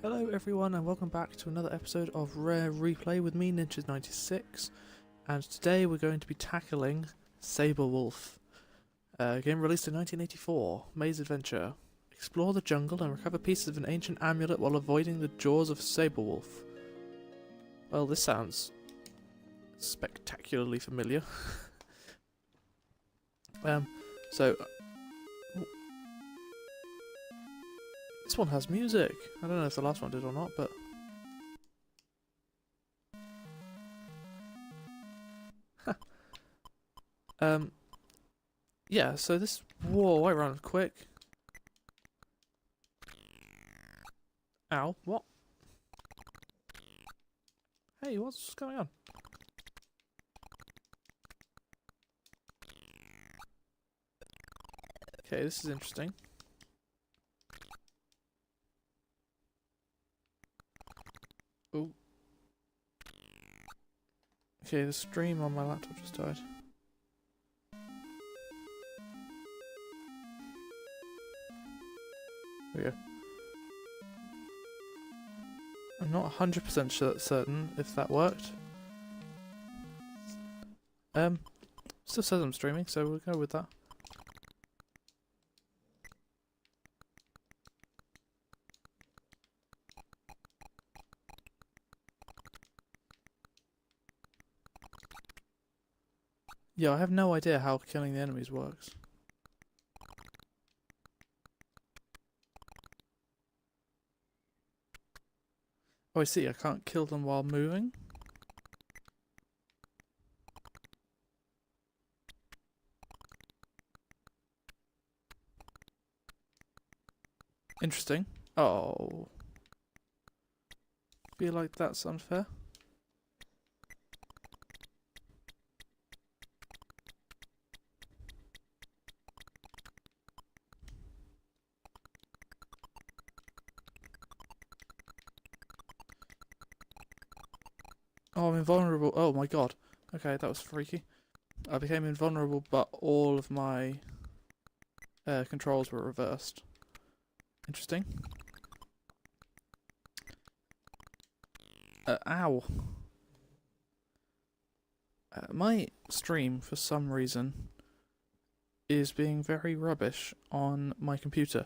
Hello everyone and welcome back to another episode of Rare Replay with me, Ninjas96, and today we're going to be tackling Sabre Wulf. A game released in 1984, Maze Adventure. Explore the jungle and recover pieces of an ancient amulet while avoiding the jaws of Sabre Wulf. Well, this sounds spectacularly familiar. So this one has music. I don't know if the last one did or not, but yeah, so this... Whoa, I ran quick. Ow, what? Hey, what's going on? Okay, this is interesting. Oh. Okay, the stream on my laptop just died. There we go. I'm not 100% certain if that worked. Still says I'm streaming, so we'll go with that. Yeah, I have no idea how killing the enemies works. Oh, I see, I can't kill them while moving. Interesting. Oh. Feel like that's unfair. Oh, I'm invulnerable. Oh my god. Okay, that was freaky. I became invulnerable, but all of my controls were reversed. Interesting. Ow. My stream, for some reason, is being very rubbish on my computer.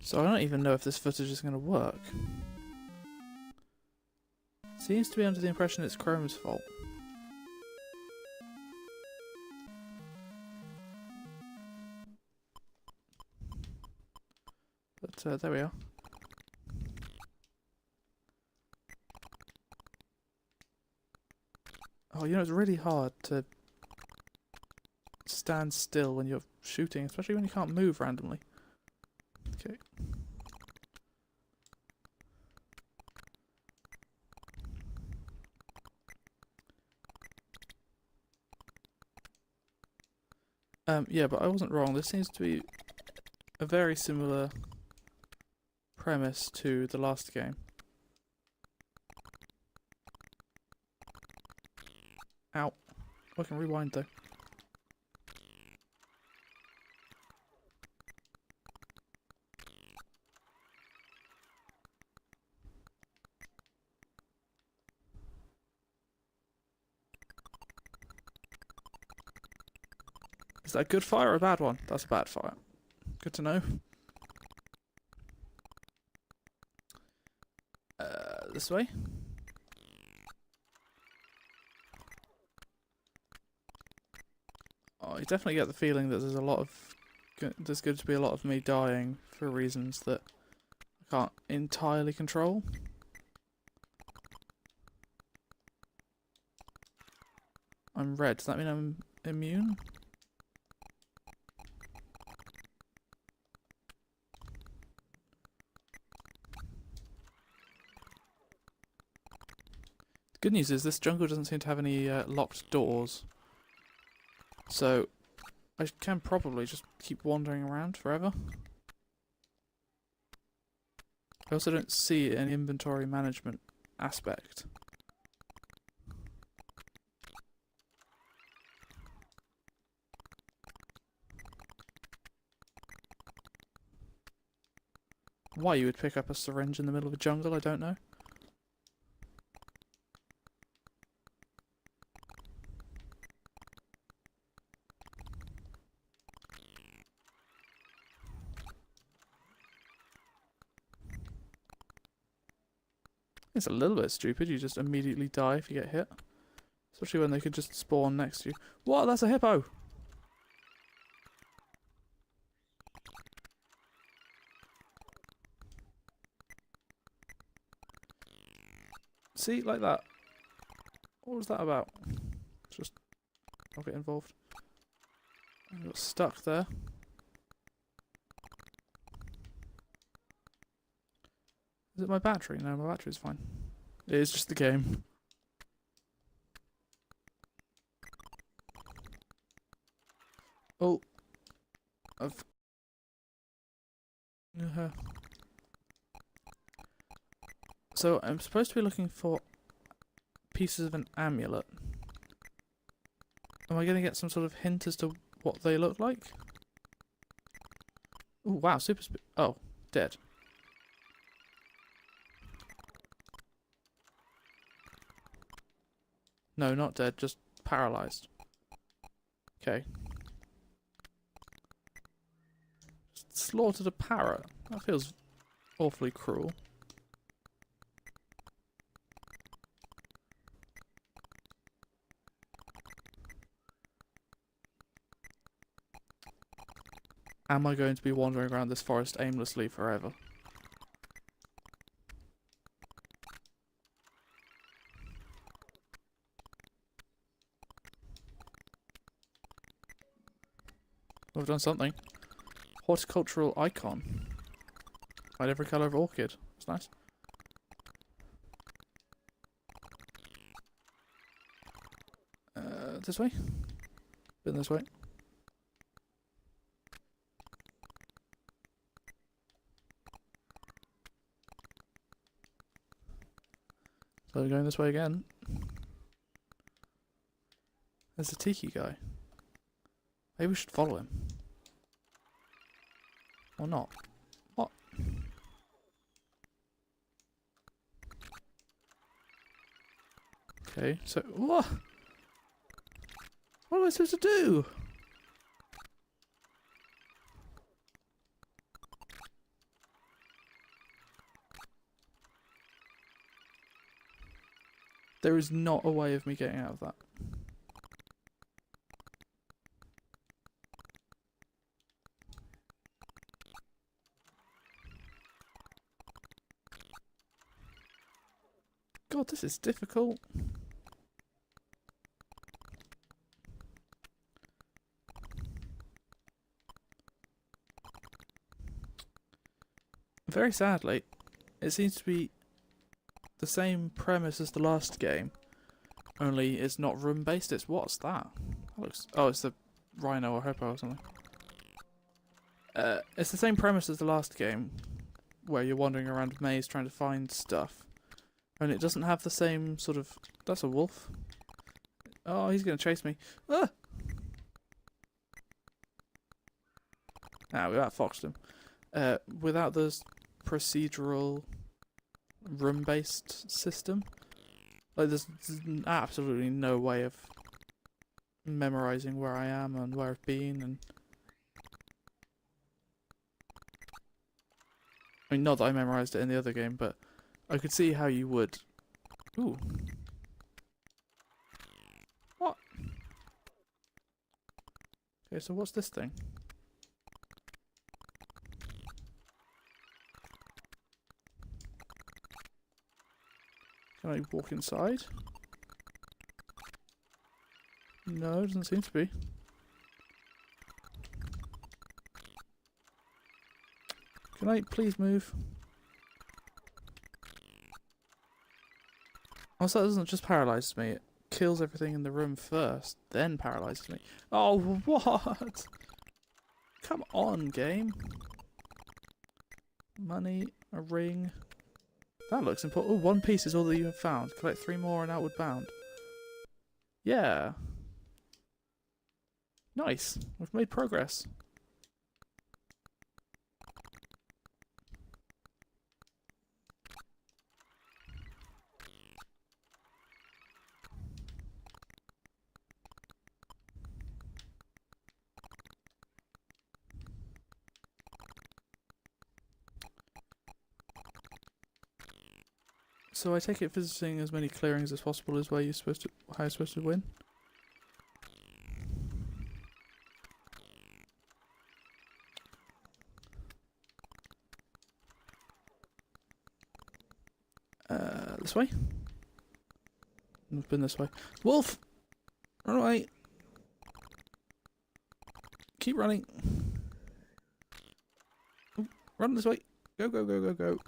So I don't even know if this footage is going to work. Seems to be under the impression it's Chrome's fault. But there we are. Oh, you know, it's really hard to stand still when you're shooting, especially when you can't move randomly. Okay. Yeah, but I wasn't wrong. This seems to be a very similar premise to the last game. Ow. Oh, I can rewind though. Is that a good fire or a bad one? That's a bad fire. Good to know. This way. Oh, you definitely get the feeling that there's going to be a lot of me dying for reasons that I can't entirely control. I'm red. Does that mean I'm immune? Good news is this jungle doesn't seem to have any locked doors. So I can probably just keep wandering around forever. I also don't see an inventory management aspect. Why you would pick up a syringe in the middle of a jungle, I don't know. It's a little bit stupid, you just immediately die if you get hit. Especially when they could just spawn next to you. What? That's a hippo! See, like that. What was that about? Just I'll get involved. I got stuck there. Is it my battery? No, my battery's fine. It is just the game. Oh. I've... So, I'm supposed to be looking for pieces of an amulet. Am I going to get some sort of hint as to what they look like? Oh, wow, super speed. Oh, dead. No, not dead, just paralyzed. Okay. Slaughtered a parrot. That feels awfully cruel. Am I going to be wandering around this forest aimlessly forever? I've done something. Horticultural icon. Find every colour of orchid. That's nice. This way? Been this way. So we're going this way again. There's a tiki guy. Maybe we should follow him. Or not. What? Okay, so... What? What am I supposed to do? There is not a way of me getting out of that. God, this is difficult. Very sadly, it seems to be the same premise as the last game, only it's not room-based, it's what's that? That looks... Oh, it's the rhino or hippo or something. It's the same premise as the last game, where you're wandering around a maze trying to find stuff. And it doesn't have the same sort of... That's a wolf. Oh, he's going to chase me. Ah! Ah, we outfoxed him. Without the procedural room-based system, like there's absolutely no way of memorizing where I am and where I've been, and I mean, not that I memorized it in the other game, but I could see how you would. Ooh. What? Okay, so what's this thing? Can I walk inside? No, doesn't seem to be. Can I please move? Also, that doesn't just paralyze me, it kills everything in the room first, then paralyzes me. Oh, what? Come on, game. Money, a ring. That looks important. Oh, 1 piece is all that you have found. Collect 3 more and outward bound. Yeah. Nice. We've made progress. So I take it visiting as many clearings as possible is where how you're supposed to win. This way? I've been this way. Wolf! Run away! Keep running. Ooh, run this way. Go, go, go, go, go.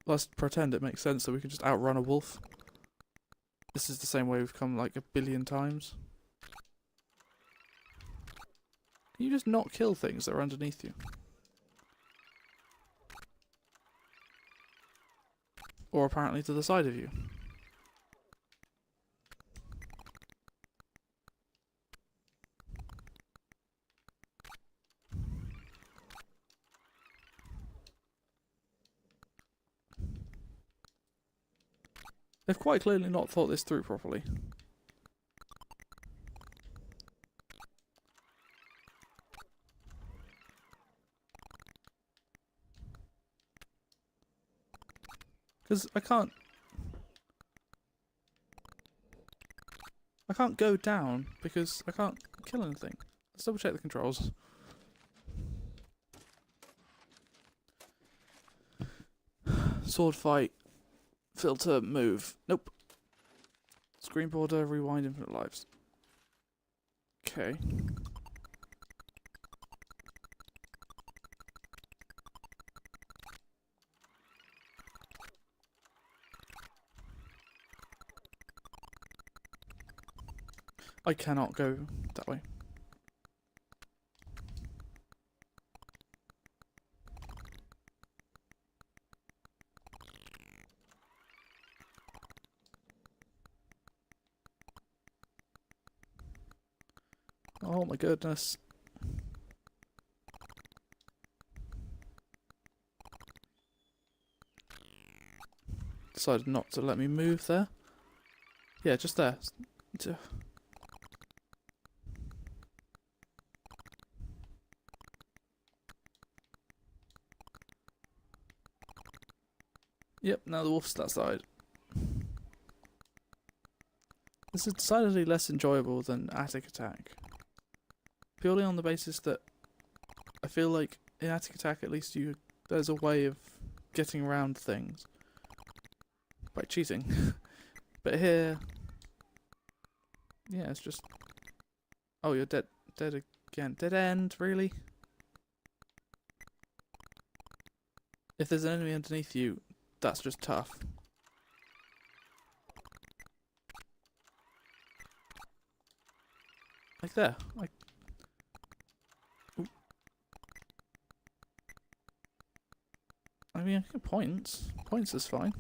Let's pretend it makes sense so we can just outrun a wolf. This is the same way we've come like a billion times. Can you just not kill things that are underneath you? Or apparently to the side of you. They've quite clearly not thought this through properly. Because I can't go down because I can't kill anything. Let's double check the controls. Sword fight. Filter, move. Nope. Screen border, rewind, infinite lives. Okay. I cannot go that way. Oh my goodness. Decided not to let me move there. Yeah, just there. Yep, now the wolf's that side. This is decidedly less enjoyable than Attic Attack. Purely on the basis that I feel like in Attic Attack at least there's a way of getting around things by cheating. But here, yeah, it's just, oh, you're dead again. Dead end, really? If there's an enemy underneath you, that's just tough. Like there. Like. Ooh. I mean, I get points. Points is fine.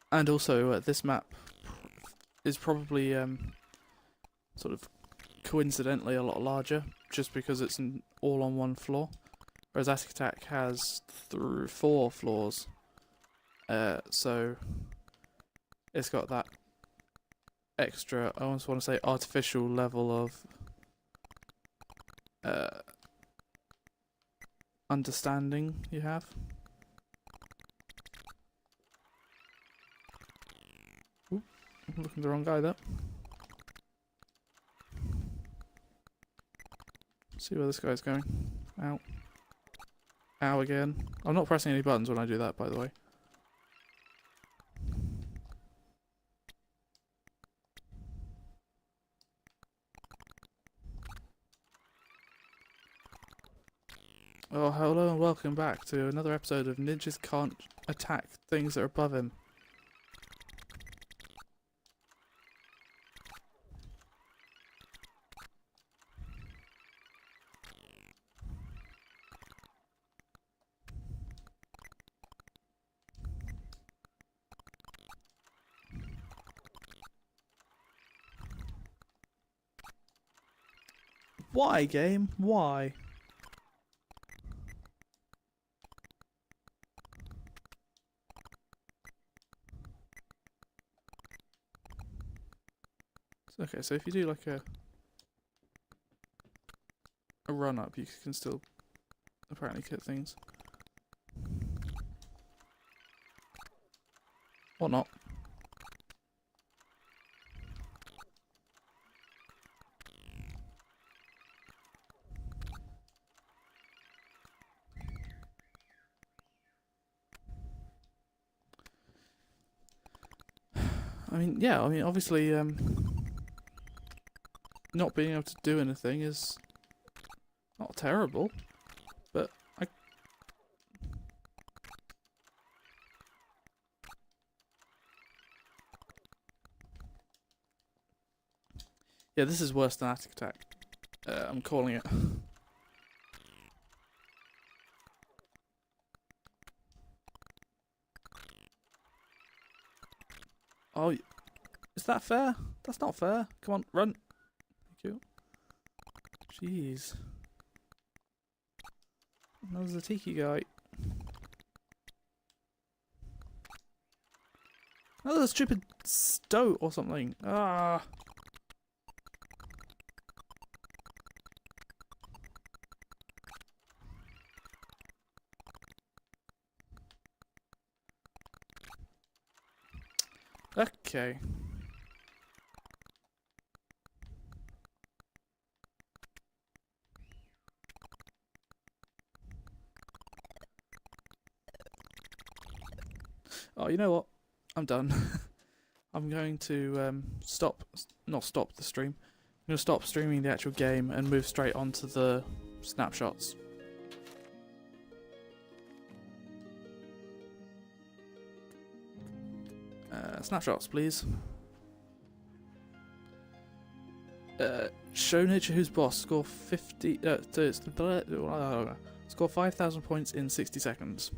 And also, this map is probably sort of coincidentally a lot larger, just because it's all on one floor, whereas Attic Attack has 4 floors, so it's got that extra, I almost want to say artificial level of understanding you have. Ooh, I'm looking at the wrong guy there. See where this guy's going. Ow. Ow again. I'm not pressing any buttons when I do that, by the way. Oh, hello and welcome back to another episode of Ninjas Can't Attack Things That Are Above Him. Why, game? Why? Okay, so if you do like a run up, you can still apparently get things. Or not. I mean, yeah, I mean, obviously, not being able to do anything is not terrible, but yeah, this is worse than Attic Attack. I'm calling it. Oh, is that fair? That's not fair. Come on, run. Thank you. Jeez. That was the tiki guy. Oh, the stupid stoat or something. Ah. Okay. Oh, you know what? I'm done. I'm going to not stop the stream. I'm going to stop streaming the actual game and move straight onto the snapshots. Snapshots, please. Show nature who's boss. Score 50. Score 5,000 points in 60 seconds.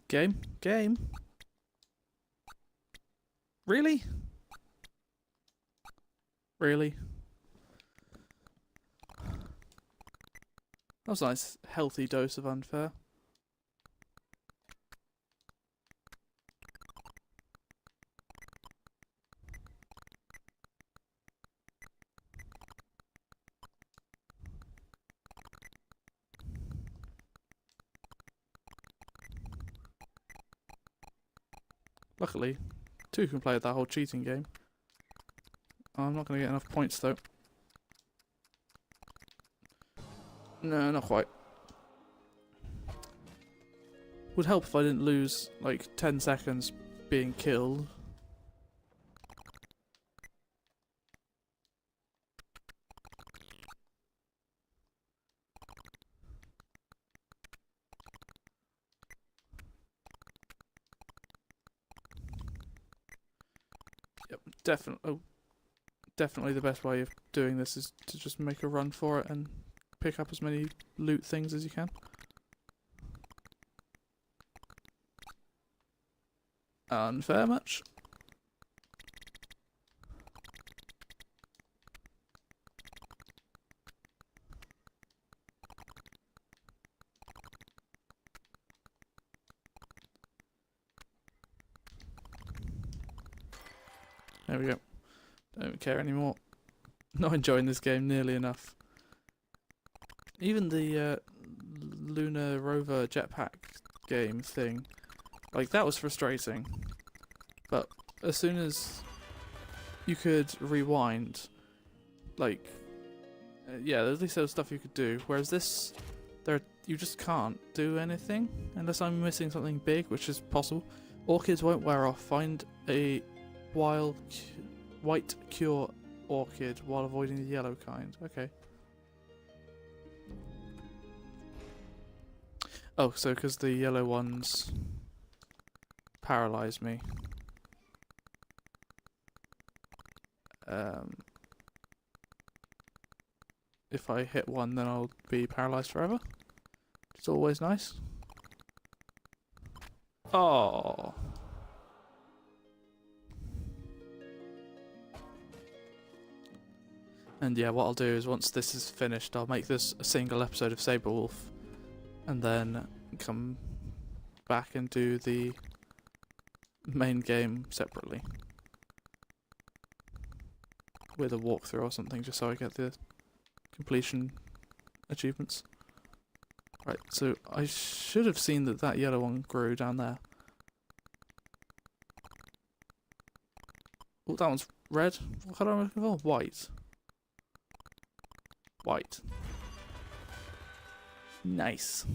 Game? Really? Really? That was a nice, healthy dose of unfair. Luckily, two can play that whole cheating game. I'm not going to get enough points though. No, not quite. Would help if I didn't lose like 10 seconds being killed. Yep, definitely the best way of doing this is to just make a run for it and pick up as many loot things as you can. Unfair much? There we go. Don't care anymore. Not enjoying this game nearly enough. Even the Lunar Rover jetpack game thing, like that was frustrating. But as soon as you could rewind, like, yeah, at least there was stuff you could do. Whereas this, you just can't do anything unless I'm missing something big, which is possible. Orchids won't wear off. Find a white cure orchid while avoiding the yellow kind. Okay. Oh, so because the yellow ones paralyze me. If I hit one, then I'll be paralyzed forever. It's always nice. Oh. And yeah, what I'll do is once this is finished, I'll make this a single episode of Sabre Wulf, and then come back and do the main game separately with a walkthrough or something, just so I get the completion achievements. Right, so I should have seen that that yellow one grew down there. Oh, that one's red. What colour am I looking for? White. White. Nice.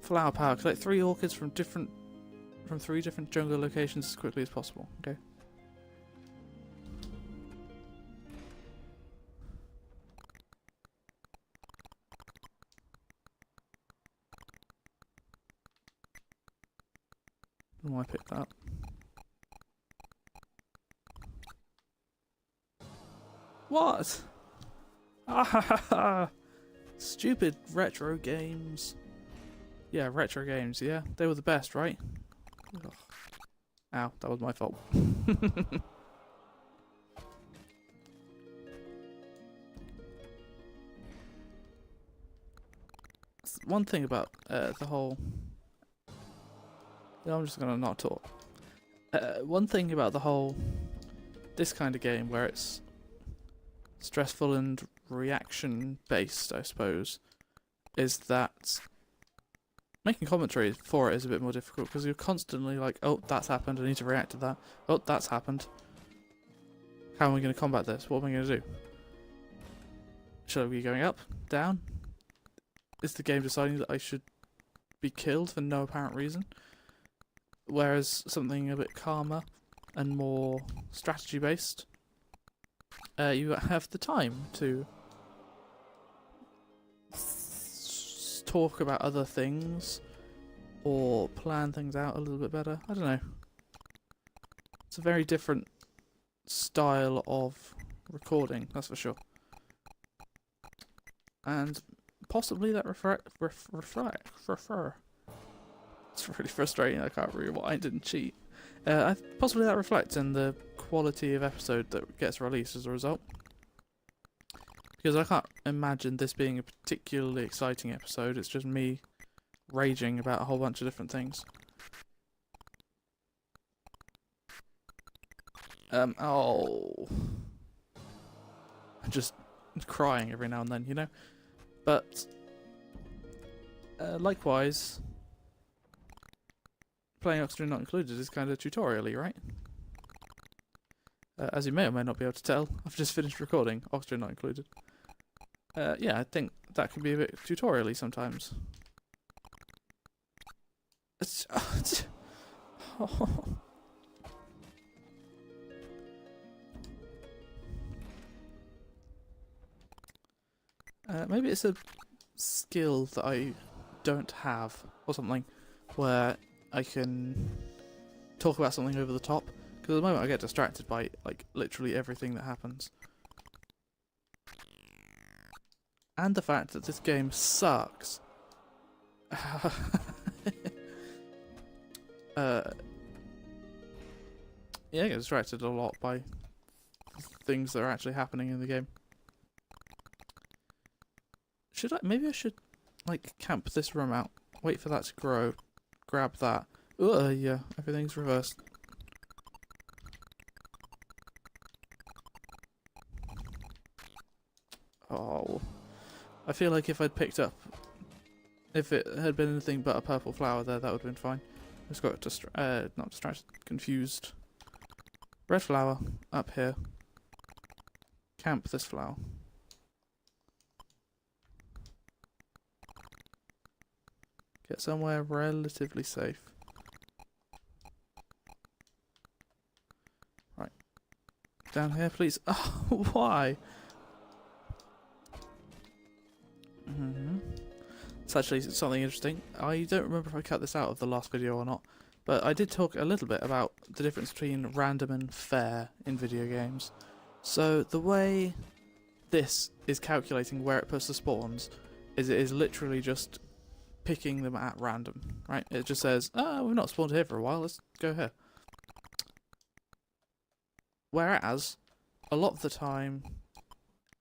Flower power. Collect 3 orchids from 3 different jungle locations as quickly as possible. Okay. Why pick that up? What? Ah, stupid retro games. Yeah, retro games, yeah. They were the best, right? Ugh. Ow, that was my fault. One thing about the whole... I'm just gonna not talk. One thing about the whole... this kind of game, where it's stressful and reaction based, I suppose, is that making commentary for it is a bit more difficult because you're constantly like, oh, that's happened, I need to react to that. Oh, that's happened. How am I going to combat this? What am I going to do? Should I be going up? Down? Is the game deciding that I should be killed for no apparent reason? Whereas something a bit calmer and more strategy based, you have the time to talk about other things or plan things out a little bit better. I don't know. It's a very different style of recording, that's for sure. And possibly that it's really frustrating, I can't rewind and cheat. Possibly that reflects in the quality of episode that gets released as a result. Because I can't imagine this being a particularly exciting episode, it's just me raging about a whole bunch of different things. Oh. I'm just crying every now and then, you know? But, likewise, playing Oxygen Not Included is kind of tutorial-y, right? As you may or may not be able to tell, I've just finished recording, Oxygen Not Included. Yeah, I think that can be a bit tutorial-y sometimes. Maybe it's a skill that I don't have, or something, where I can talk about something over the top, because at the moment I get distracted by, like, literally everything that happens. And the fact that this game sucks. Yeah, I get distracted a lot by things that are actually happening in the game. Maybe I should, like, camp this room out, wait for that to grow, grab that. Yeah, everything's reversed. Oh, I feel like if I'd picked up, if it had been anything but a purple flower there, that would have been fine. I just got not distracted, confused. Red flower, up here. Camp this flower. Get somewhere relatively safe. Right. Down here, please. Oh, why? It's actually something interesting. I don't remember if I cut this out of the last video or not, but I did talk a little bit about the difference between random and fair in video games. So the way this is calculating where it puts the spawns. It is literally just picking them at random, right? It just says, "Oh, we've not spawned here for a while. Let's go here." Whereas, a lot of the time,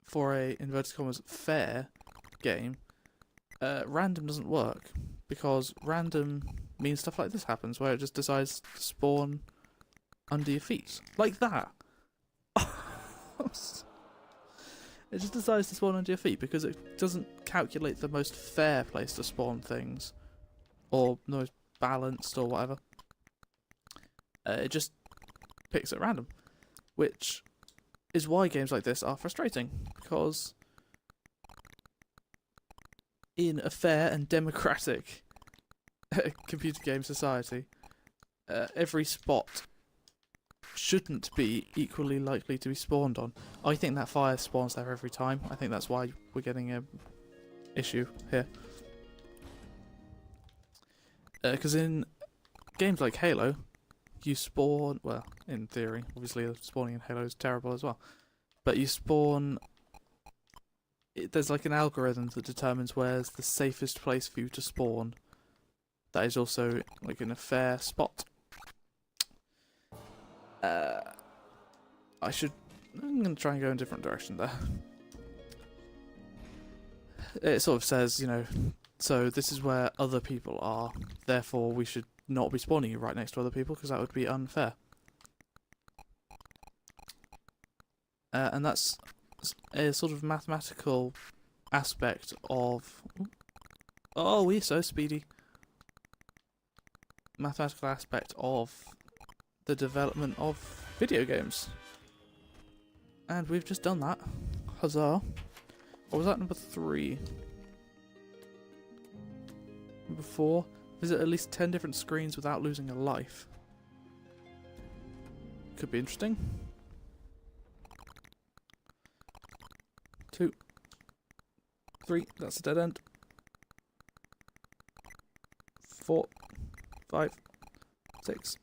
for a inverted commas fair game, random doesn't work, because random means stuff like this happens, where it just decides to spawn under your feet, like that. It just decides to spawn under your feet because it doesn't calculate the most fair place to spawn things, or the most balanced, or whatever. It just picks at random, which is why games like this are frustrating, because in a fair and democratic computer game society, every spot shouldn't be equally likely to be spawned on. I think that fire spawns there every time. I think that's why we're getting a issue here. Because in games like Halo, you spawn, well, in theory, obviously spawning in Halo is terrible as well, but you spawn, there's like an algorithm that determines where's the safest place for you to spawn. That is also like in a fair spot. I'm going to try and go in a different direction there. It sort of says, you know, so this is where other people are, therefore we should not be spawning you right next to other people, because that would be unfair. And that's a sort of mathematical aspect of... Oh, we're so speedy. Mathematical aspect of the development of video games. And we've just done that. Huzzah. What was that, number 3? Number 4. Visit at least 10 different screens without losing a life. Could be interesting. 2. 3. That's a dead end. 4. 5. 6.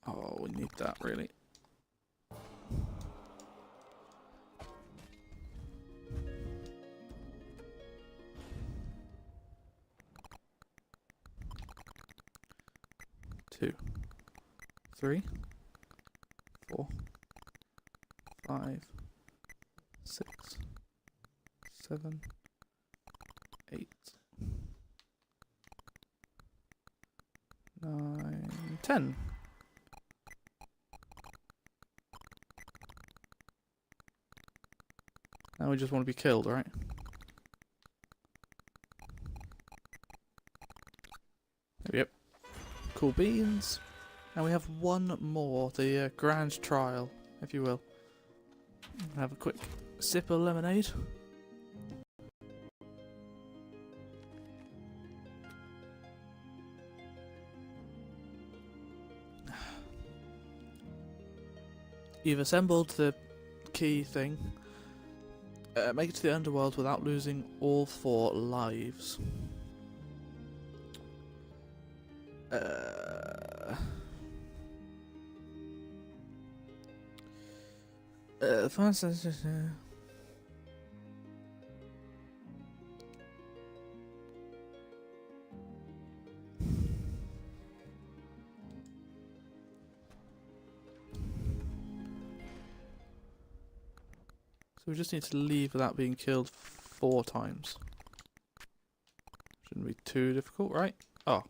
Oh, we need that, really. Two, 3, 4, 5, 6, 7, 8, 9, 10. Now we just want to be killed, right? Yep. Cool beans. And we have one more, the grand trial, if you will. Have a quick sip of lemonade. You've assembled the key thing. Make it to the underworld without losing all 4 lives. So we just need to leave without being killed 4 times. Shouldn't be too difficult, right? Oh.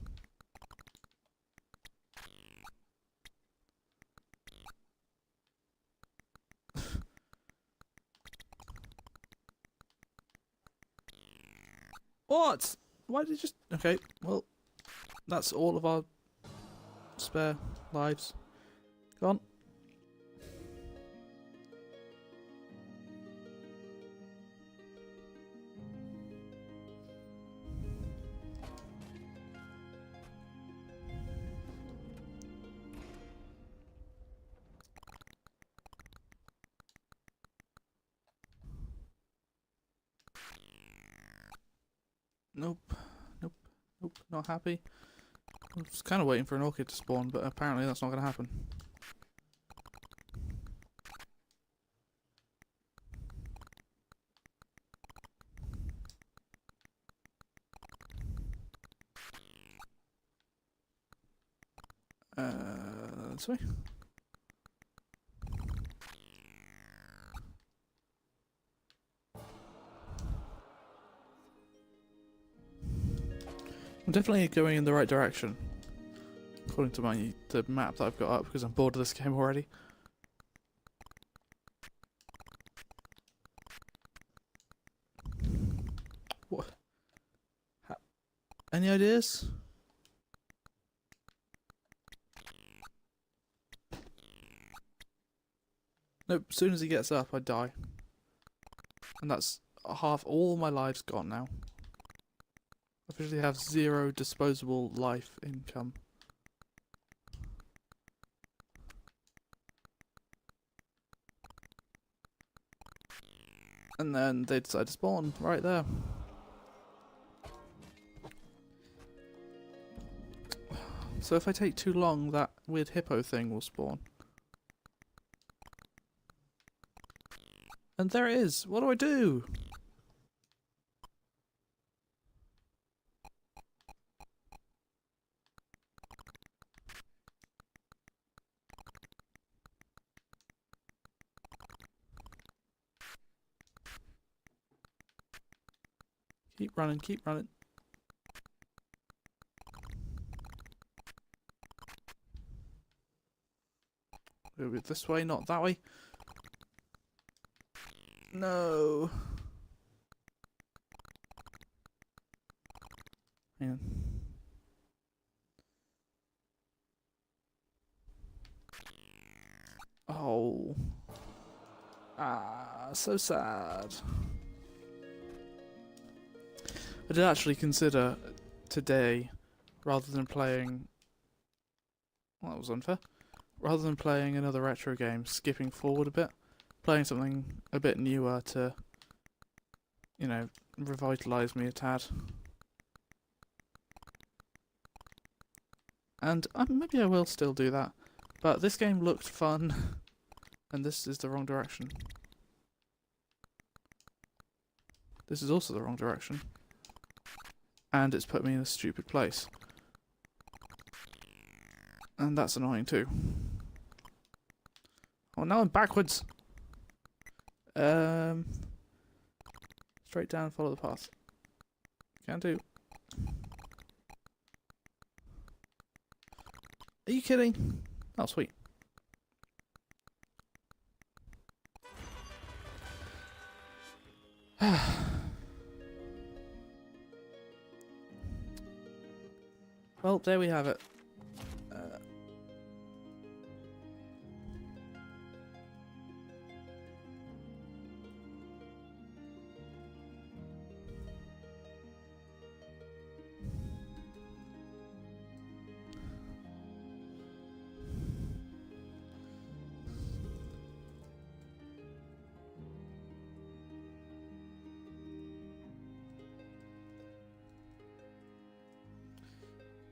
What? Why did you just... Okay, well, that's all of our spare lives. Gone. Nope. Nope. Nope. Not happy. I was kind of waiting for an orchid to spawn, but apparently that's not going to happen. This way. I'm definitely going in the right direction, according to the map that I've got up, because I'm bored of this game already. What? Any ideas? Nope, as soon as he gets up, I die. And that's half all my lives gone now. I officially have 0 disposable life income. And then they decide to spawn right there. So if I take too long, that weird hippo thing will spawn. And there it is! What do I do? Keep running, keep running. Go this way, not that way. No. Hang on. Oh. Ah, so sad. I did actually consider today, rather than playing... Well, that was unfair. Rather than playing another retro game, skipping forward a bit, playing something a bit newer to, you know, revitalise me a tad. And maybe I will still do that, but this game looked fun, and this is the wrong direction. This is also the wrong direction. And it's put me in a stupid place. And that's annoying too. Oh, now I'm backwards! Straight down, follow the path. Can do. Are you kidding? Oh, sweet. Well, there we have it.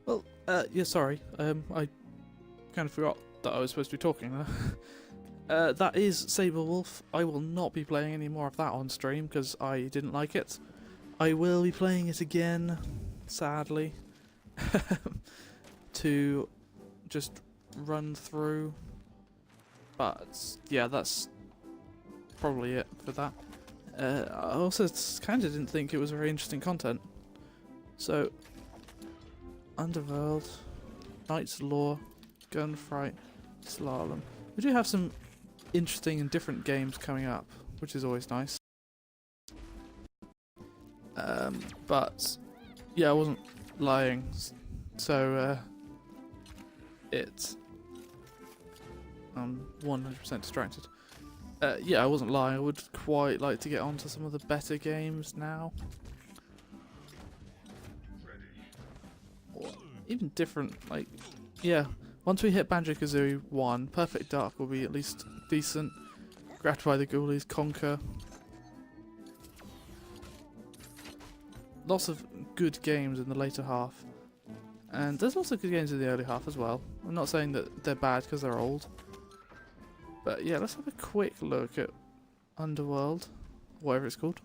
Well, yeah, sorry. I kind of forgot that I was supposed to be talking there. That is Sabre Wulf. I will not be playing any more of that on stream because I didn't like it. I will be playing it again, sadly, to just run through. But yeah, that's probably it for that. I also kind of didn't think it was very interesting content. So, Underworld, Knight's Law, Gunfight, Slalom. We do have some interesting and different games coming up, which is always nice. But yeah, I wasn't lying, so I'm 100% distracted. Yeah, I wasn't lying. I would quite like to get onto some of the better games now. Or even different, like, yeah. Once we hit Banjo-Kazooie 1, Perfect Dark will be at least decent. Gratify the Ghoulies, Conquer. lots of good games in the later half. And there's lots of good games in the early half as well. I'm not saying that they're bad because they're old. But yeah, let's have a quick look at Underworld, whatever it's called.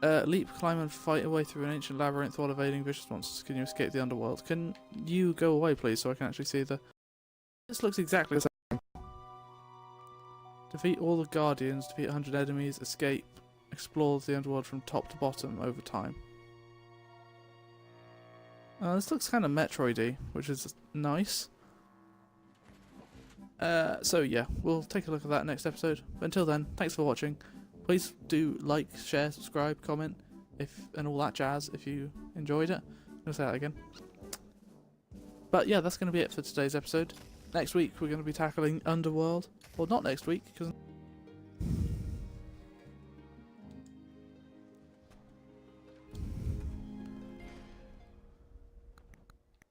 Leap, climb and fight away through an ancient labyrinth while evading vicious monsters. Can you escape the underworld? Can you go away please so I can actually see the... This looks exactly the same. Defeat all the guardians, defeat 100 enemies, escape, explore the underworld from top to bottom over time. This looks kind of Metroid-y, which is nice. So yeah, we'll take a look at that next episode. But until then, thanks for watching. Please do like, share, subscribe, comment, and all that jazz if you enjoyed it. I'm going to say that again. But yeah, that's going to be it for today's episode. Next week we're going to be tackling Underworld. Well, not next week, because...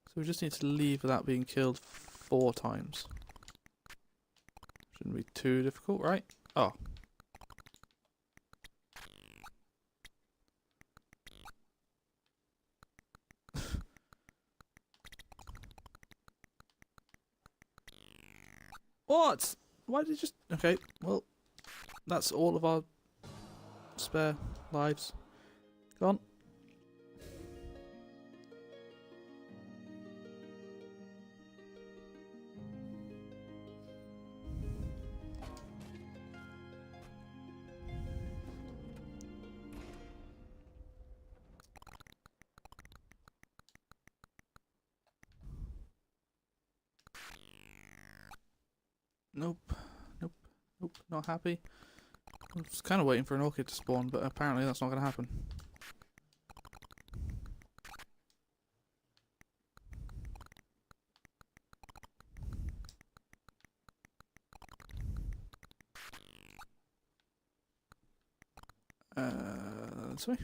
So we just need to leave without being killed 4 times. Shouldn't be too difficult, right? Oh. What? Why did you just... Okay, well, that's all of our spare lives gone. Nope, nope, nope, not happy. I was kind of waiting for an orchid to spawn, but apparently that's not going to happen. This way.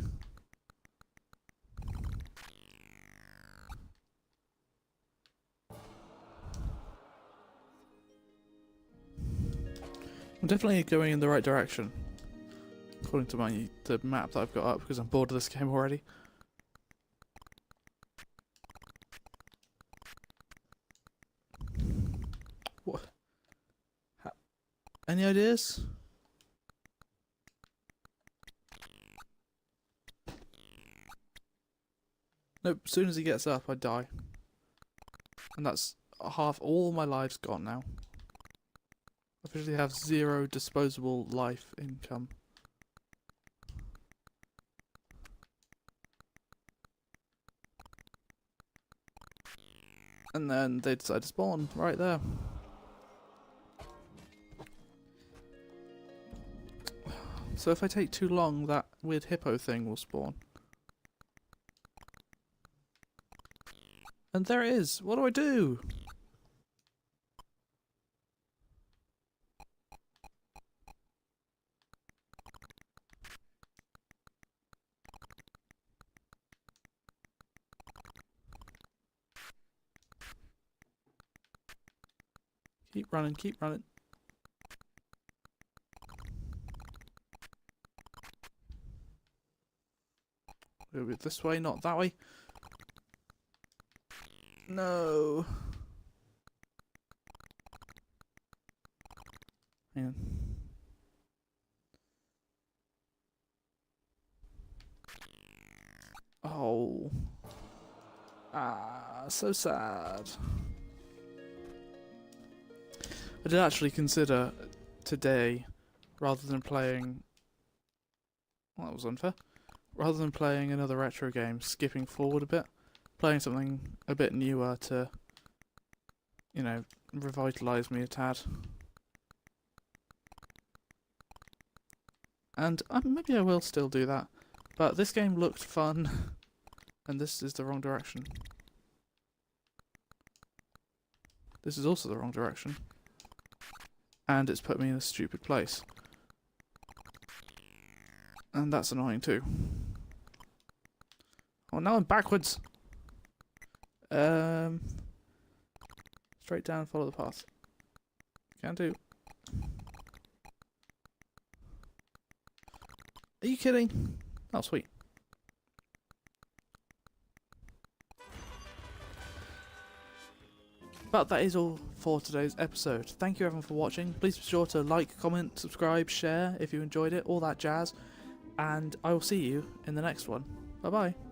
I'm definitely going in the right direction, according to the map that I've got up, because I'm bored of this game already. What? Any ideas? Nope, as soon as he gets up, I die. And that's half all my lives gone now. I officially have 0 disposable life income. And then they decide to spawn right there. So if I take too long, that weird hippo thing will spawn. And there it is! What do I do? Keep running, keep running. It'll be this way, not that way. No. Hang on. Oh. Ah, so sad. I did actually consider today, rather than playing... Well, that was unfair. Rather than playing another retro game, skipping forward a bit, playing something a bit newer to, you know, revitalise me a tad. And maybe I will still do that. But this game looked fun, and this is the wrong direction. This is also the wrong direction. And it's put me in a stupid place. And that's annoying too. Oh, now I'm backwards! Straight down, follow the path. Can do. Are you kidding? Oh, sweet. But that is all for today's episode. Thank you everyone for watching. Please be sure to like, comment, subscribe, share if you enjoyed it, all that jazz. And I will see you in the next one. Bye bye.